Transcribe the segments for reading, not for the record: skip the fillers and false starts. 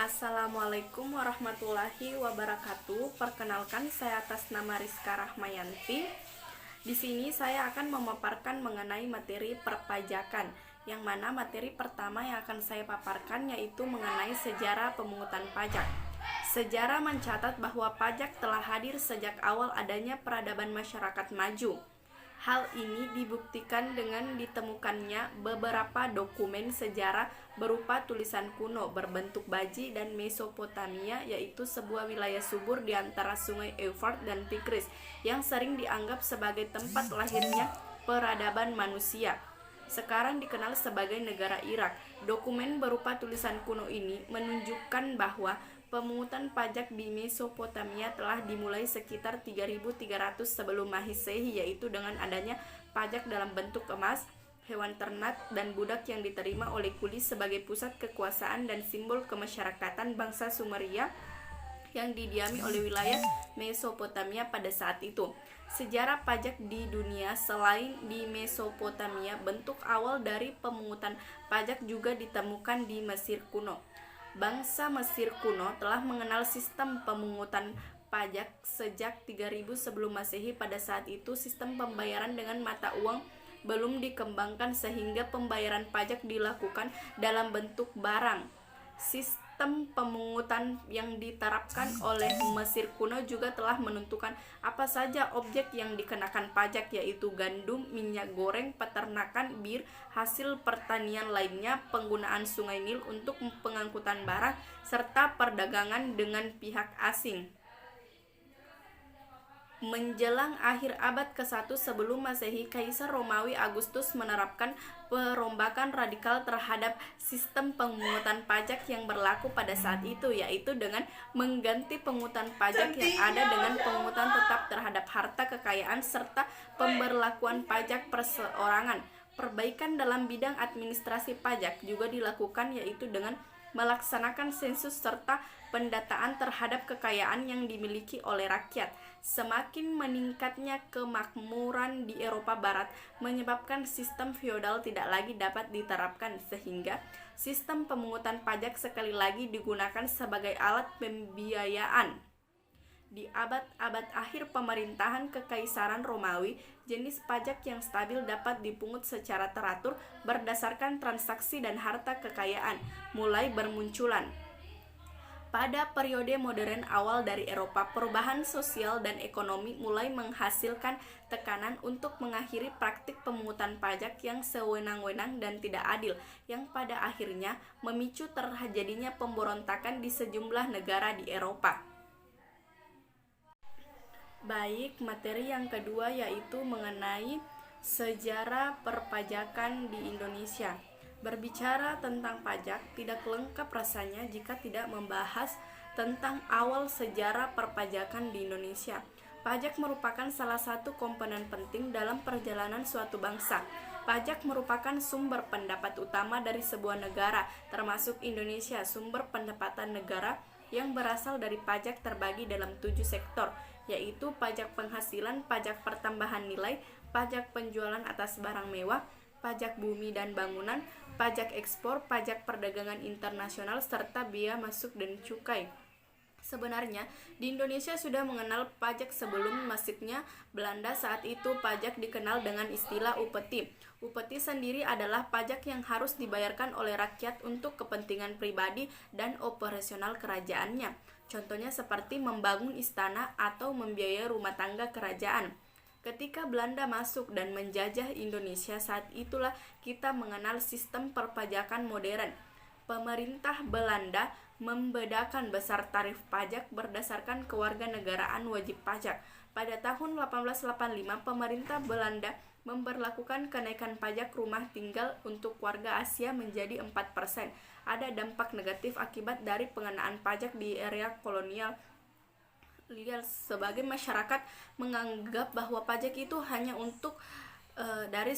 Assalamualaikum warahmatullahi wabarakatuh. Perkenalkan, saya atas nama Rizka Rahmayanti. Di sini saya akan memaparkan mengenai materi perpajakan, yang mana materi pertama yang akan saya paparkan yaitu mengenai sejarah pemungutan pajak. Sejarah mencatat bahwa pajak telah hadir sejak awal adanya peradaban masyarakat maju. Hal ini dibuktikan dengan ditemukannya beberapa dokumen sejarah berupa tulisan kuno berbentuk baji dan Mesopotamia, yaitu sebuah wilayah subur di antara sungai Euphrates dan Tigris yang sering dianggap sebagai tempat lahirnya peradaban manusia. Sekarang dikenal sebagai negara Irak. Dokumen berupa tulisan kuno ini menunjukkan bahwa pemungutan pajak di Mesopotamia telah dimulai sekitar 3300 sebelum Masehi, yaitu dengan adanya pajak dalam bentuk emas, hewan ternak, dan budak yang diterima oleh kuli sebagai pusat kekuasaan dan simbol kemasyarakatan bangsa Sumeria yang didiami oleh wilayah Mesopotamia pada saat itu. Sejarah pajak di dunia selain di Mesopotamia, bentuk awal dari pemungutan pajak juga ditemukan di Mesir kuno. Bangsa Mesir kuno telah mengenal sistem pemungutan pajak sejak 3000 sebelum Masehi. Pada saat itu, sistem pembayaran dengan mata uang belum dikembangkan sehingga pembayaran pajak dilakukan dalam bentuk barang. Sistem pemungutan yang diterapkan oleh Mesir kuno juga telah menentukan apa saja objek yang dikenakan pajak, yaitu gandum, minyak goreng, peternakan, bir, hasil pertanian lainnya, penggunaan sungai Nil untuk pengangkutan barang, serta perdagangan dengan pihak asing. Menjelang akhir abad ke-1 sebelum Masehi, Kaisar Romawi Agustus menerapkan perombakan radikal terhadap sistem pemungutan pajak yang berlaku pada saat itu, yaitu dengan mengganti pemungutan pajak yang ada dengan pemungutan tetap terhadap harta kekayaan serta pemberlakuan pajak perseorangan. Perbaikan dalam bidang administrasi pajak juga dilakukan, yaitu dengan melaksanakan sensus serta pendataan terhadap kekayaan yang dimiliki oleh rakyat. Semakin meningkatnya kemakmuran di Eropa Barat menyebabkan sistem feodal tidak lagi dapat diterapkan, sehingga sistem pemungutan pajak sekali lagi digunakan sebagai alat pembiayaan. Di abad-abad akhir pemerintahan Kekaisaran Romawi, jenis pajak yang stabil dapat dipungut secara teratur berdasarkan transaksi dan harta kekayaan mulai bermunculan. Pada periode modern awal dari Eropa, perubahan sosial dan ekonomi mulai menghasilkan tekanan untuk mengakhiri praktik pemungutan pajak yang sewenang-wenang dan tidak adil, yang pada akhirnya memicu terjadinya pemberontakan di sejumlah negara di Eropa. Baik, materi yang kedua yaitu mengenai sejarah perpajakan di Indonesia. Berbicara tentang pajak tidak lengkap rasanya jika tidak membahas tentang awal sejarah perpajakan di Indonesia. Pajak merupakan salah satu komponen penting dalam perjalanan suatu bangsa. Pajak merupakan sumber pendapat utama dari sebuah negara, termasuk Indonesia. Sumber pendapatan negara yang berasal dari pajak terbagi dalam 7 sektor, yaitu pajak penghasilan, pajak pertambahan nilai, pajak penjualan atas barang mewah, pajak bumi dan bangunan, pajak ekspor, pajak perdagangan internasional, serta bea masuk dan cukai. Sebenarnya, di Indonesia sudah mengenal pajak sebelum masuknya Belanda. Saat itu, pajak dikenal dengan istilah upeti. Upeti sendiri adalah pajak yang harus dibayarkan oleh rakyat untuk kepentingan pribadi dan operasional kerajaannya. Contohnya seperti membangun istana atau membiayai rumah tangga kerajaan. Ketika Belanda masuk dan menjajah Indonesia, saat itulah kita mengenal sistem perpajakan modern. Pemerintah Belanda membedakan besar tarif pajak berdasarkan kewarganegaraan wajib pajak. Pada tahun 1885, pemerintah Belanda memberlakukan kenaikan pajak rumah tinggal untuk warga Asia menjadi 4%. Ada dampak negatif akibat dari pengenaan pajak di era kolonial. Sebagai masyarakat menganggap bahwa pajak itu hanya untuk dari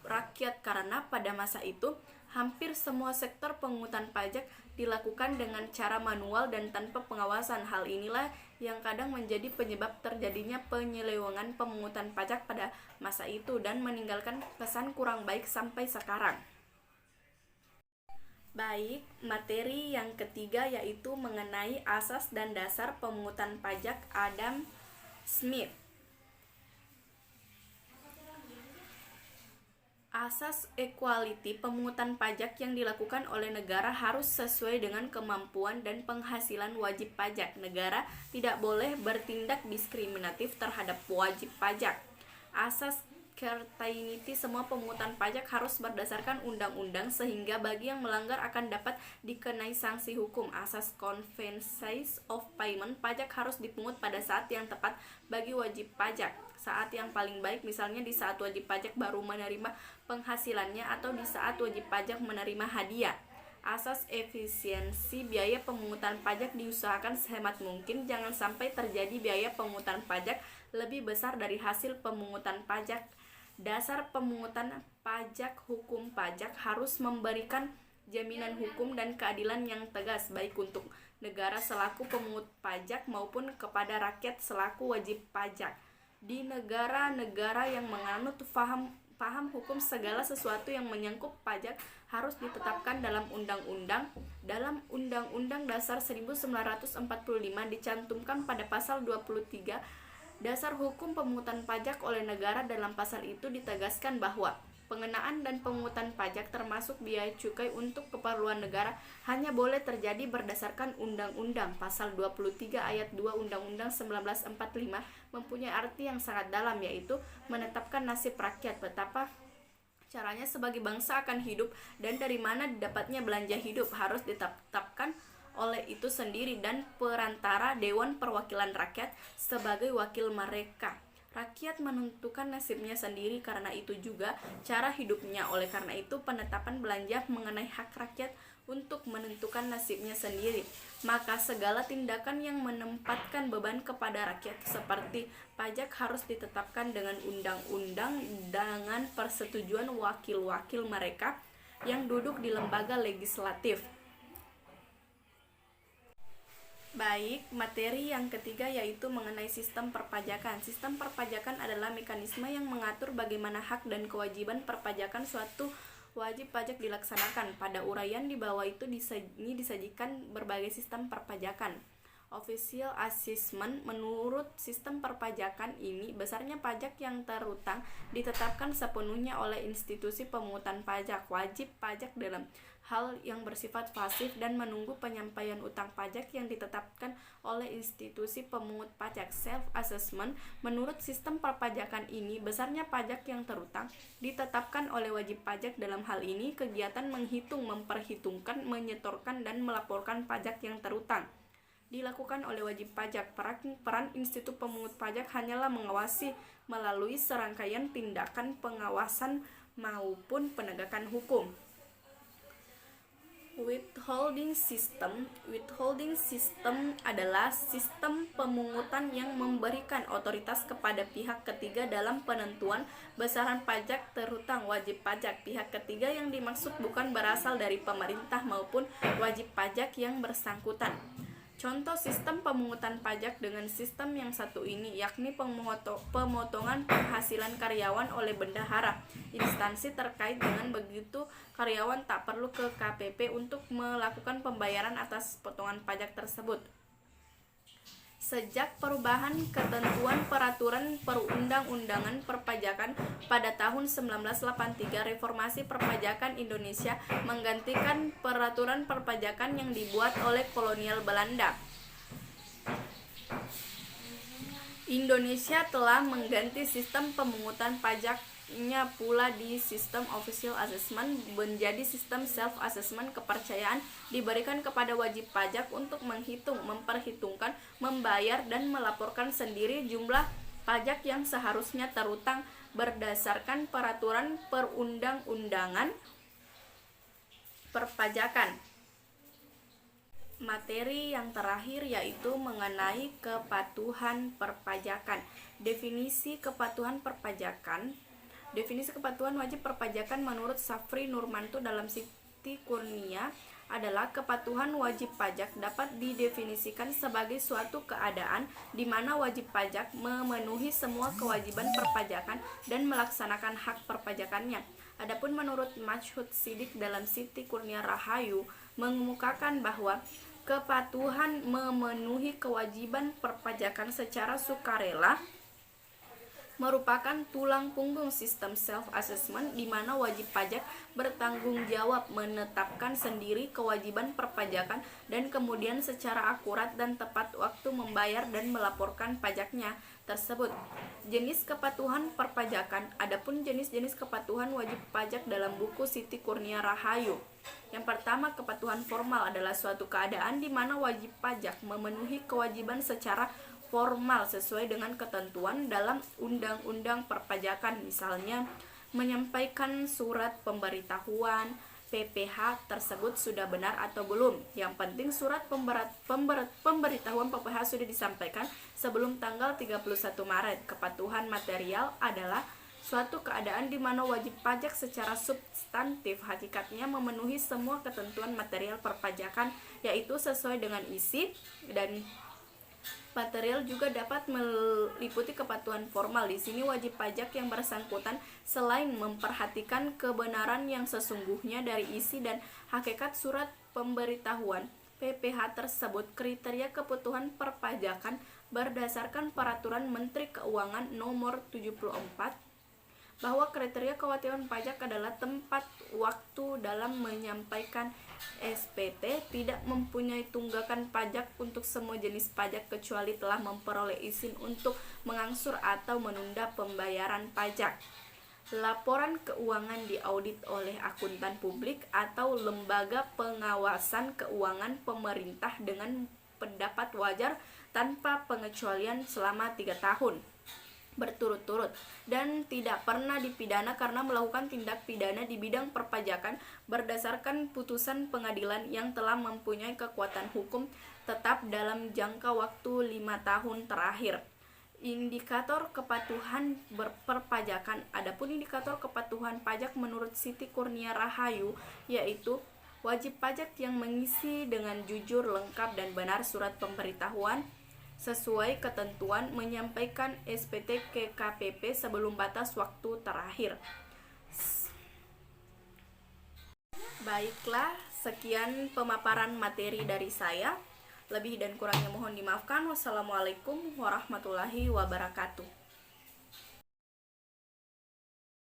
rakyat, karena pada masa itu hampir semua sektor pemungutan pajak dilakukan dengan cara manual dan tanpa pengawasan. Hal inilah yang kadang menjadi penyebab terjadinya penyelewengan pemungutan pajak pada masa itu dan meninggalkan kesan kurang baik sampai sekarang. Baik, materi yang ketiga yaitu mengenai asas dan dasar pemungutan pajak Adam Smith. Asas equality pemungutan pajak yang dilakukan oleh negara harus sesuai dengan kemampuan dan penghasilan wajib pajak. Negara tidak boleh bertindak diskriminatif terhadap wajib pajak. Asas certainty semua pemungutan pajak harus berdasarkan undang-undang sehingga bagi yang melanggar akan dapat dikenai sanksi hukum. Asas convenience of payment pajak harus dipungut pada saat yang tepat bagi wajib pajak. Saat yang paling baik misalnya di saat wajib pajak baru menerima penghasilannya atau di saat wajib pajak menerima hadiah. Asas efisiensi biaya pemungutan pajak diusahakan sehemat mungkin, jangan sampai terjadi biaya pemungutan pajak lebih besar dari hasil pemungutan pajak. Dasar pemungutan pajak hukum pajak harus memberikan jaminan hukum dan keadilan yang tegas baik untuk negara selaku pemungut pajak maupun kepada rakyat selaku wajib pajak. Di negara-negara yang menganut paham hukum segala sesuatu yang menyangkut pajak harus ditetapkan dalam undang-undang. Dalam Undang-Undang Dasar 1945 dicantumkan pada pasal 23 dasar hukum pemungutan pajak oleh negara. Dalam pasal itu ditegaskan bahwa pengenaan dan pemungutan pajak termasuk biaya cukai untuk keperluan negara hanya boleh terjadi berdasarkan undang-undang. Pasal 23 ayat 2 Undang-Undang 1945 mempunyai arti yang sangat dalam, yaitu menetapkan nasib rakyat, betapa caranya sebagai bangsa akan hidup dan dari mana didapatnya belanja hidup harus ditetapkan oleh itu sendiri dan perantara Dewan Perwakilan Rakyat sebagai wakil mereka. Rakyat menentukan nasibnya sendiri, karena itu juga cara hidupnya. Oleh karena itu penetapan belanja mengenai hak rakyat untuk menentukan nasibnya sendiri. Maka segala tindakan yang menempatkan beban kepada rakyat seperti pajak harus ditetapkan dengan undang-undang dengan persetujuan wakil-wakil mereka yang duduk di lembaga legislatif. Baik, materi yang ketiga yaitu mengenai sistem perpajakan. Sistem perpajakan adalah mekanisme yang mengatur bagaimana hak dan kewajiban perpajakan suatu wajib pajak dilaksanakan. Pada uraian di bawah itu disajikan berbagai sistem perpajakan. Official assessment menurut sistem perpajakan ini, besarnya pajak yang terutang ditetapkan sepenuhnya oleh institusi pemungutan pajak. Wajib pajak dalam hal yang bersifat pasif dan menunggu penyampaian utang pajak yang ditetapkan oleh institusi pemungut pajak. Self-assessment menurut sistem perpajakan ini, besarnya pajak yang terutang ditetapkan oleh wajib pajak. Dalam hal ini, kegiatan menghitung, memperhitungkan, menyetorkan, dan melaporkan pajak yang terutang dilakukan oleh wajib pajak. Peran institusi pemungut pajak hanyalah mengawasi melalui serangkaian tindakan pengawasan maupun penegakan hukum. Withholding system adalah sistem pemungutan yang memberikan otoritas kepada pihak ketiga dalam penentuan besaran pajak terutang wajib pajak. Pihak ketiga yang dimaksud bukan berasal dari pemerintah maupun wajib pajak yang bersangkutan. Contoh sistem pemungutan pajak dengan sistem yang satu ini, yakni pemotongan penghasilan karyawan oleh bendahara. Instansi terkait dengan begitu karyawan tak perlu ke KPP untuk melakukan pembayaran atas potongan pajak tersebut. Sejak perubahan ketentuan peraturan perundang-undangan perpajakan pada tahun 1983, reformasi perpajakan Indonesia menggantikan peraturan perpajakan yang dibuat oleh kolonial Belanda. Indonesia telah mengganti sistem pemungutan pajaknya pula di sistem official assessment menjadi sistem self-assessment. Kepercayaan diberikan kepada wajib pajak untuk menghitung, memperhitungkan, membayar, dan melaporkan sendiri jumlah pajak yang seharusnya terutang berdasarkan peraturan perundang-undangan perpajakan. Materi yang terakhir yaitu mengenai kepatuhan perpajakan. Definisi kepatuhan perpajakan. Definisi kepatuhan wajib perpajakan menurut Safri Nurmanto dalam Siti Kurnia adalah kepatuhan wajib pajak dapat didefinisikan sebagai suatu keadaan di mana wajib pajak memenuhi semua kewajiban perpajakan dan melaksanakan hak perpajakannya. Adapun menurut Masyhud Siddiq dalam Siti Kurnia Rahayu mengemukakan bahwa kepatuhan memenuhi kewajiban perpajakan secara sukarela merupakan tulang punggung sistem self-assessment di mana wajib pajak bertanggung jawab menetapkan sendiri kewajiban perpajakan dan kemudian secara akurat dan tepat waktu membayar dan melaporkan pajaknya tersebut. Jenis kepatuhan perpajakan. Adapun jenis-jenis kepatuhan wajib pajak dalam buku Siti Kurnia Rahayu. Yang pertama, kepatuhan formal adalah suatu keadaan di mana wajib pajak memenuhi kewajiban secara formal sesuai dengan ketentuan dalam undang-undang perpajakan, misalnya menyampaikan surat pemberitahuan PPh tersebut sudah benar atau belum. Yang penting surat pemberitahuan PPh sudah disampaikan sebelum tanggal 31 Maret. Kepatuhan material adalah suatu keadaan di mana wajib pajak secara substantif hakikatnya memenuhi semua ketentuan material perpajakan, yaitu sesuai dengan isi, dan material juga dapat meliputi kepatuhan formal. Di sini wajib pajak yang bersangkutan selain memperhatikan kebenaran yang sesungguhnya dari isi dan hakikat surat pemberitahuan PPh tersebut, kriteria kebutuhan perpajakan berdasarkan Peraturan Menteri Keuangan Nomor 74 bahwa kriteria kewajiban pajak adalah tempat, waktu dalam menyampaikan SPT, tidak mempunyai tunggakan pajak untuk semua jenis pajak kecuali telah memperoleh izin untuk mengangsur atau menunda pembayaran pajak. Laporan keuangan diaudit oleh akuntan publik atau lembaga pengawasan keuangan pemerintah dengan pendapat wajar tanpa pengecualian selama 3 tahun berturut-turut dan tidak pernah dipidana karena melakukan tindak pidana di bidang perpajakan berdasarkan putusan pengadilan yang telah mempunyai kekuatan hukum tetap dalam jangka waktu 5 tahun terakhir. Indikator kepatuhan berperpajakan. Adapun indikator kepatuhan pajak menurut Siti Kurnia Rahayu yaitu wajib pajak yang mengisi dengan jujur, lengkap, dan benar surat pemberitahuan sesuai ketentuan, menyampaikan SPT ke KPP sebelum batas waktu terakhir. Baiklah, sekian pemaparan materi dari saya. Lebih dan kurangnya mohon dimaafkan. Wassalamualaikum warahmatullahi wabarakatuh.